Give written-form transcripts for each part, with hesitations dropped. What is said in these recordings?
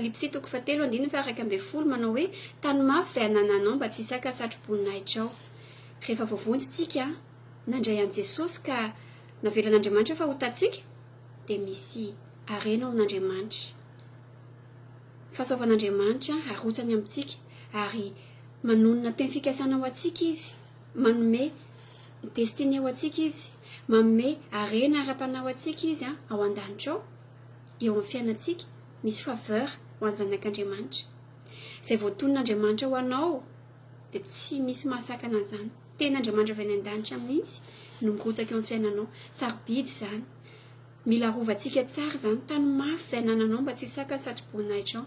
Lipsitoko fatelo andiny fa araka ambin'ny folo manao hoe tany mafy izay anananao mba tsy hisaka satroboninahitra ao. Rehefa voavonjitsika nandray an' Jesosy ka navelan'Andriamanitra fa ho tatsika dia misy harena ao amin'Andriamanitra. Fahasoavan'Andriamanitra arotsany amintsika ary manonona teny fikasana ao antsika izy, manome destiny ao antsika izy, manome harena ara-panao antsika izy ao an-danitra ao, eo amin'ny fiainantsika misy faveur ho an'ny zanak'Andriamanitra. Izay voatonon'Andriamanitra ho anao dia tsy misy mahasakana an'izany. Ten'Andriamanitra avy any an-danitra mihitsy no mirotsaka eo amin'ny fiainanao. Sarobidy izany. Mila rovantsika tsara izany tany mafy izay anananao mba tsy hisaka ny satroboninahitra ao.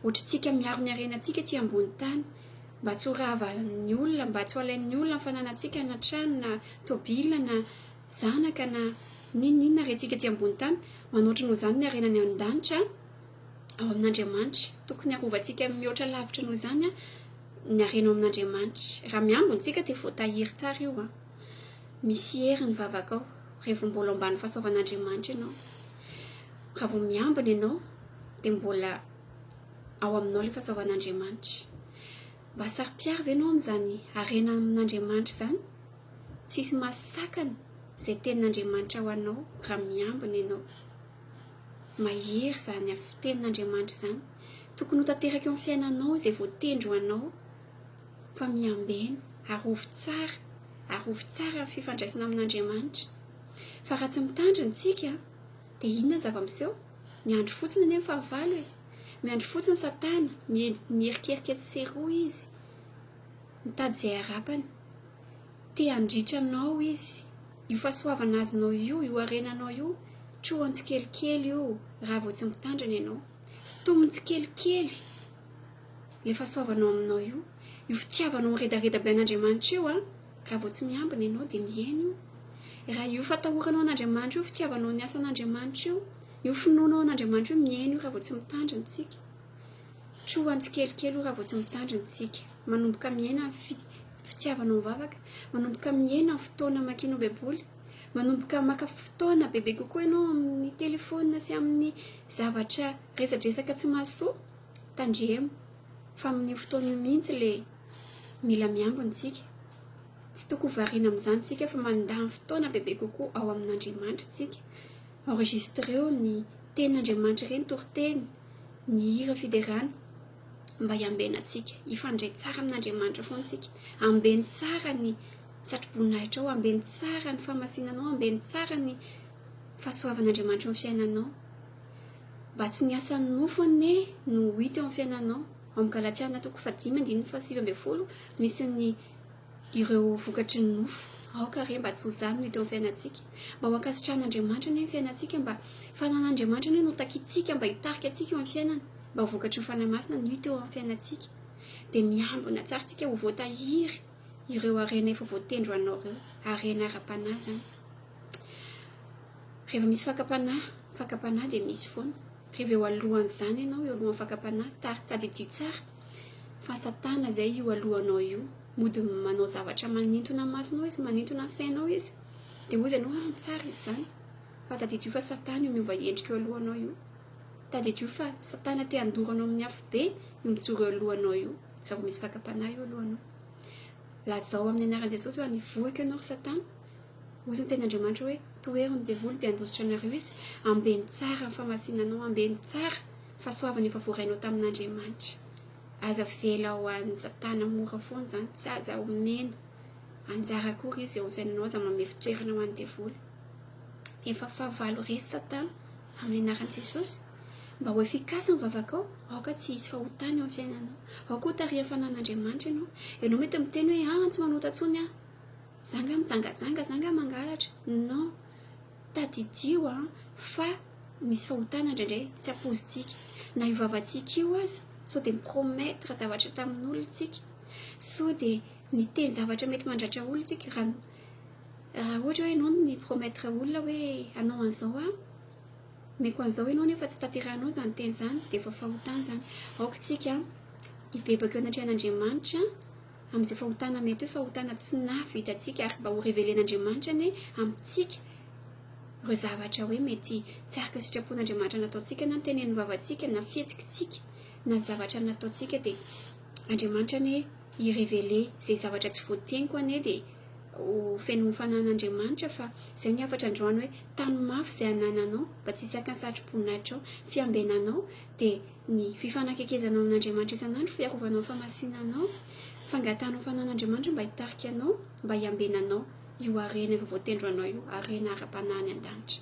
Ohatrintsika miaro ny harenantsika aty ambony tany mba tsy ho ravan'ny olona, mba tsy ho alain'ny olona ny fananantsika na trano na tôbila na zanaka na ninona rentsika aty ambony tany. Manoatra noho izany ny harenany an-danitra ao amin'Andriamanitra. Tokony arovantsika mihoatra lavitra noho izany ny harena ao amin'Andriamanitra. Raha miambina tsika dia voatahiry tsara io. Misy hery ny vavaka ao rehefa mbola ambany fahasoavan'Andriamanitra ianao. Raha vao miambina ianao dia mbola ao aminao ilay fahasoavan'Andriamanitra. Mba saro-piaro ve ianao amin'izany harena amin'Andriamanitra izany? Tsisy mahasakana izay tenin'Andriamanitra ho anao raha miambina ianao. Mahery izany tenin'Andriamanitra izany. Tokony ho tanteraka eo amin'ny fiainanao izay voatendry ho anao fa miambena, arovy tsara ny fifandraisana amin'Andriamanitra. Fa raha tsy mitandrina tsika dia inona zava-miseho? Miandry fotsiny ny fahavalo miandry fotsiny Satana, mieriketika seroa izy, mitady izay harapany, te handritra anao izy. Io fahasoavana azonao io harenanao io, trohany tsikelikely io raha vao tsy mitandrina ianao. Sotominy tsikelikely ilay fahasoavanao aminao io fitiavanao miredareda be an'Andriamanitra io raha vao tsy miambina ianao dia mihaino io. Raha io fatahoranao an'Andriamanitra io, fitiavanao ny asan'Andriamanitra io finoanao an'Andriamanitra io, mihaino io raha vao tsy mitandrina tsika. Trohany tsikelikely io raha vao tsy mitandrina tsika. Manomboka miaina fitiavanao mivavaka, manomboka miaina amin'ny fotoana makianao baiboly, manomboka maka fotoana bebe kokoa ianao amin'ny telefona sy amin'ny zavatra resadresaka tsy mahasoa, tandremo fa amin'ny fotoana io mihitsy ilay mila miambina tsika. Tsy tokony variana amin'izany tsika fa mandany fotoana bebe kokoa ao amin'Andriamanitra tsika. Enregistreo ny tenin'Andriamanitra ireny toriteny, ny hira fiderana mba hiambena tsika, hifandray tsara amin'Andriamanitra foana tsika, ambeny tsara ny satroboninahitra ao, ambeny tsara ny fahamasinanao, ambeny tsara ny fahasoavan'Andriamanitra amin'ny fiainanao. Mba tsy ny asan'ny nofo ane no hita eo amin'ny fiainanao. Ao amin'ny Galatiana 5:7-10 misy ny ireo vokatry ny nofo. Aoka re mba tsy ho izany no hita eo amin'ny fiainantsika. Mba ho ankasitran'Andriamanitra ane ny fiainantsika, mba fanan'Andriamanitra ane no takitsika, mba hitarika atsika eo amin'ny fiainana, mba ho vokatry ny fanahy masina no hita eo amin'ny fiainantsika. Dia miambina tsara tsika ho voatahiry ireo harena efa voatendry ho anao ireo, harena ara-panahy zany. Rehefa misy fakapanahy dia misy foana. Rehefa eo alohan'izany ianao, eo alohan'ny fakapanahy, tady dio tsara fa Satana izay io alohanao io, mody manao zavatra manintona masonao izy, manintona sainao izy, dia hoy ianao tsara izy izany. Fa tady dio fa Satana io miova endrika eo alohanao io. Tady dio fa Satana te handoranao amin'ny afo be io mijoro eo alohanao io, raha vao misy fakapanahy eo alohanao. Lazao amin'ny anaran'i Jesosy hoe nivoaka ianao ry Satana. Hoy ny tenin'Andriamanitra hoe toeriny devoly dia handositra anareo izy, ambeny tsara ny famasinanao, ambeny tsara fahasoavana efa voarainao tamin'Andriamanitra. Aza vela ho an'ny Satana mora foana izany, tsy aza omena anjara akory izy eo amin'ny fiainanao, aza manome fitoerana ho an'ny devoly. Efa fahavalo resy Satana amin'ny anaran'i Jesosy. Mba ho efikasy ny vavakao, aoka tsy hisy fahotana eo amin'ny fiainanao, aoka ho tarihan'ny fanan'Andriamanitra ianao mety miteny hoe tsy manota tsony zanga mijangajanga, zanga mangalatra. Non, tadidio fa misy fahotana indraindray tsy ampoizitsika. Na io vavantsika io aza, sao dia miprometra zavatra tamin'olona tsika, sao dia niteny zavatra mety mandratra olona tsika. Raha ohatra hoe ianao ny prometra olona hoe anao an'izao meko an'izao ianao nefa tsy tanterahanao izany teny izany, dia efa fahotana izany. Aoka tsika hibebaka eo anatrehan'Andriamanitra amin'izay fahotana mety hoe fahotana tsy nahavita tsika, ary mba ho revelen'Andriamanitra amintsika reo zavatra hoe mety tsy araka sitrapon'Andriamanitra nataontsika na nytenen'ny vavantsika na fihetsikitsika na zavatra nataontsika dia Andriamanitra ane irevele izay zavatra tsy voateniko ane dia ho feno fanan'Andriamanitra fa izay ny afatra androany hoe tany mafy izay anananao mba tsy hisy akany satroboninahitra ao fiambenanao dia ny fifanakakezanao amin'Andriamanitra isan'andro fiarovanao famasinanao fangatanao fanan'Andriamanitra mba hitarika anao mba hiambenanao io harena efa voatendro anao io harena ara-panahiny an-danitra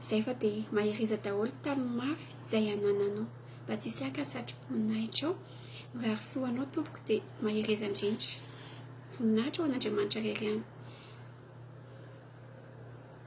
izay fa dia mahiriza daholo tany mafy izay anananao mba tsy hisy akany satroboninahitra ao raha soanao tompoko dia mahiriza indrindra voninahitra ao an'Andriamanitra rery any